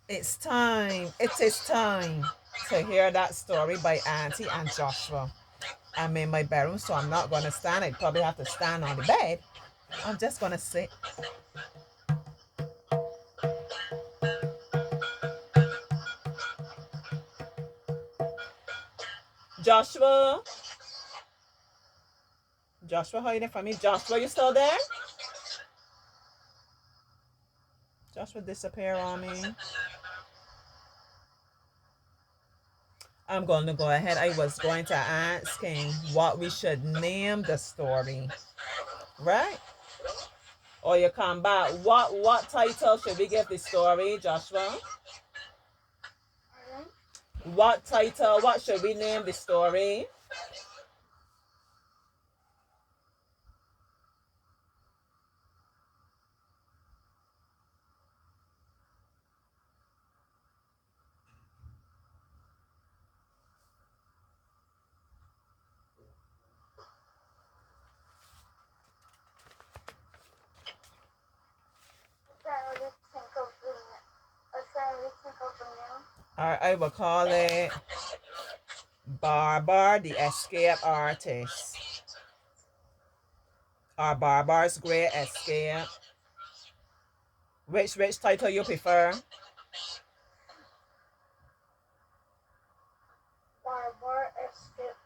It's time. It is time to hear that story by Auntie and Joshua. I'm in my bedroom, so I'm not going to stand. I probably have to stand on the bed. I'm just going to sit. Joshua. Joshua hiding from me. Joshua, you still there? Joshua disappear on me. I'm going to go ahead. I was going to ask him what we should name the story. Right? Or you come back. What title should we give the story, Joshua? What title? What should we name the story? I will call it Barbar the Escape Artist. Or Barbar's Great Escape. Which title you prefer? Barbar Escape.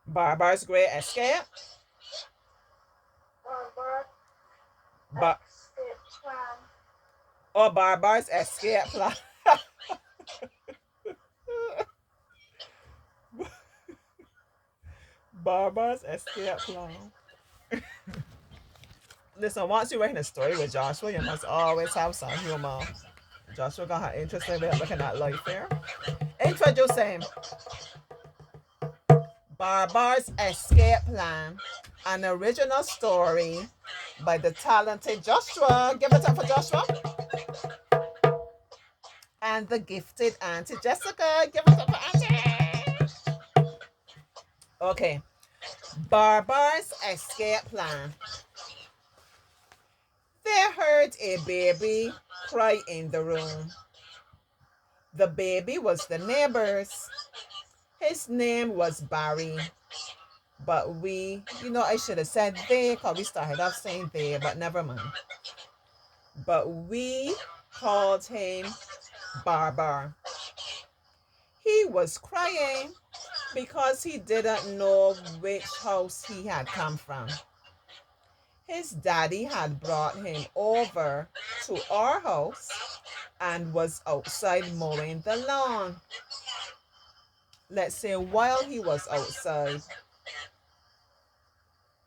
Barbar's Great Escape? Barbar Ba- Escape Plan. or Barbar's Escape Plan? Barbar's Escape Plan. Listen, once you're writing a story with Joshua, you must always have some humor. Joshua got her interesting way of looking at life here. Introducing Barbar's Escape Plan, an original story by the talented Joshua. Give it up for Joshua. And the gifted Auntie Jessica. Give it up for Auntie. Okay. Barbar's Escape Plan. They heard a baby cry in the room. The baby was the neighbor's. His name was Barry. But I should have said they because we started off saying they, but never mind. But we called him Barbar. He was crying because he didn't know which house he had come from. His daddy had brought him over to our house and was outside mowing the lawn. Let's say while he was outside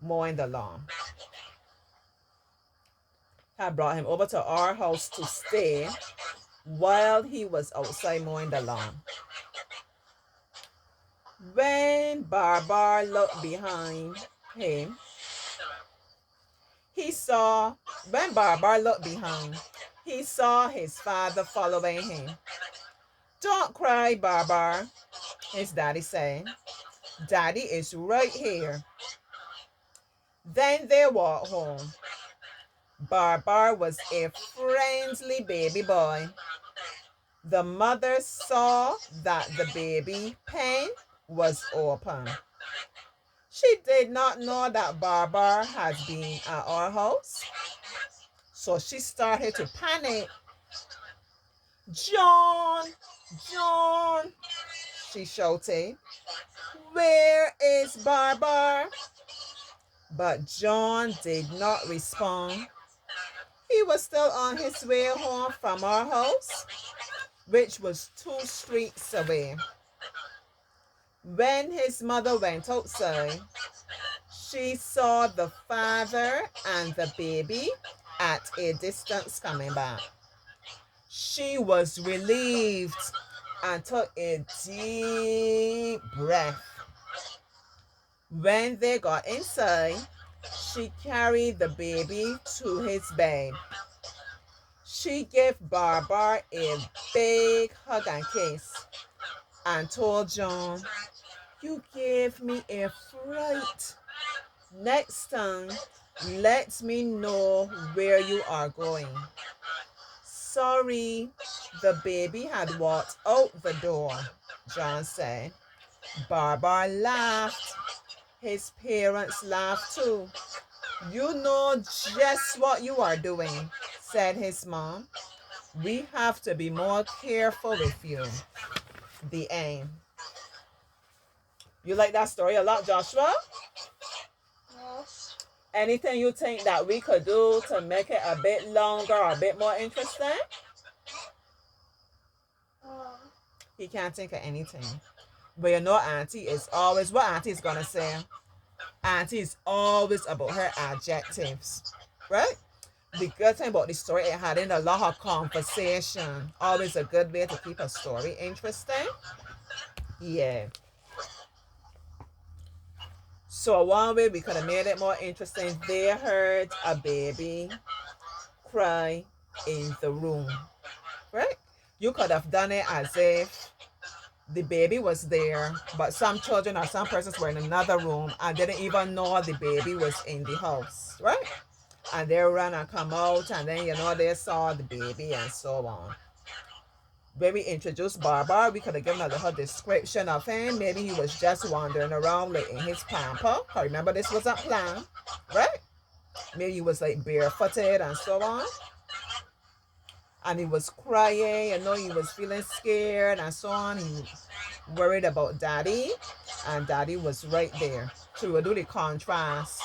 mowing the lawn, had brought him over to our house to stay while he was outside mowing the lawn. When Barbar looked behind him, he saw, when Barbar looked behind, he saw his father following him. Don't cry, Barbar, his daddy said. Daddy is right here. Then they walked home. Barbar was a friendly baby boy. The mother saw that the baby pen was open. She did not know that Barbar had been at our house, so she started to panic. John, John, she shouted. Where is Barbar? But John did not respond. He was still on his way home from our house, which was 2 streets away. When his mother went outside, she saw the father and the baby at a distance coming back. She was relieved and took a deep breath. When they got inside, she carried the baby to his bed. She gave Barbar a big hug and kiss and told John, "You gave me a fright. Next time, let me know where you are going." So sorry. The baby had walked out the door, John said. Barbara laughed. His parents laughed too. You know just what you are doing, said his mom. We have to be more careful with you. The end. You like that story a lot, Joshua? Yes. Anything you think that we could do to make it a bit longer or a bit more interesting? Um, He can't think of anything. But you know, Auntie is always what Auntie is gonna say. Auntie is always about her adjectives, right? The good thing about the story, it had in a lot of conversation. Always a good way to keep a story interesting. Yeah. So one way we could have made it more interesting, they heard a baby cry in the room, right? You could have done it as if the baby was there, but some children or some persons were in another room and didn't even know the baby was in the house, right? And they ran and come out, and then they saw the baby and so on. When we introduced Barbara, we could have given a little description of him. Maybe he was just wandering around like in his pamper. Remember, this was a plan, right? Maybe he was like barefooted and so on. And he was crying, he was feeling scared and so on. He worried about daddy, and daddy was right there. So we would do the contrast.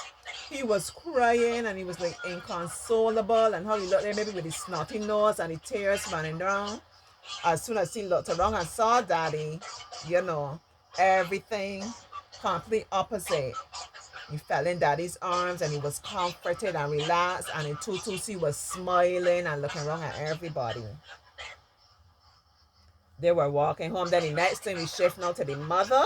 He was crying and he was like inconsolable, and how he looked there maybe with his snotty nose and the tears running down. As soon as he looked around and saw daddy, you know, everything complete opposite. He fell in daddy's arms and he was comforted and relaxed, and in tutus he was smiling and looking around at everybody. They were walking home. Then the next thing we shift now to the mother.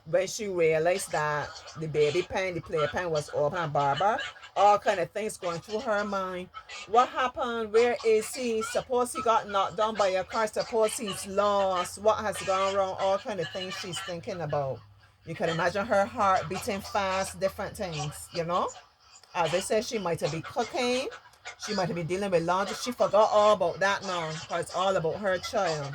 When she realized that the baby pen, the playpen was open, and Barbara, all kind of things going through her mind. What happened? Where is he? Suppose he got knocked down by a car. Suppose he's lost. What has gone wrong? All kind of things she's thinking about. You can imagine her heart beating fast, different things. As I said, she might have been cooking. She might have been dealing with laundry. She forgot all about that now, because it's all about her child.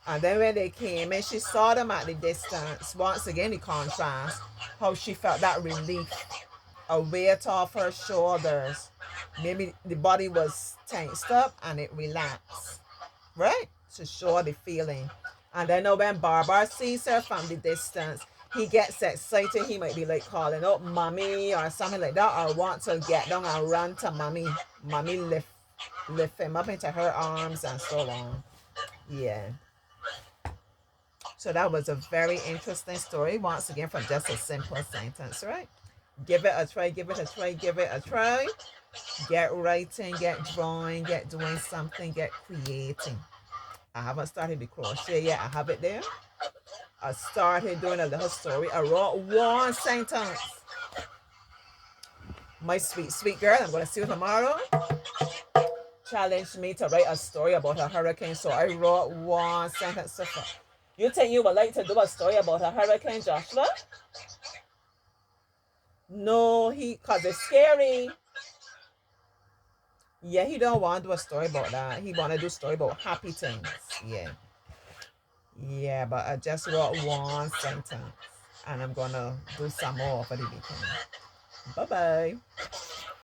And then when they came and she saw them at the distance, once again the contrast, how she felt that relief, a weight off her shoulders. Maybe the body was tensed up and it relaxed, right? To show the feeling. And then when Barbara sees her from the distance, he gets excited. He might be like calling out mommy or something like that, or want to get down and run to mommy. Mommy lift him up into her arms and so on. Yeah. So that was a very interesting story, once again, from just a simple sentence, right? Give it a try, give it a try, give it a try. Get writing, get drawing, get doing something, get creating. I haven't started the crochet yet. I have it there. I started doing a little story. I wrote one sentence. My sweet, sweet girl, I'm going to see you tomorrow, challenged me to write a story about a hurricane. So I wrote one sentence so far. You think you would like to do a story about a hurricane, Joshua? No, cause it's scary. Yeah, he don't want to do a story about that. He want to do a story about happy things. Yeah. Yeah, but I just wrote one sentence. And I'm going to do some more for the weekend. Bye-bye.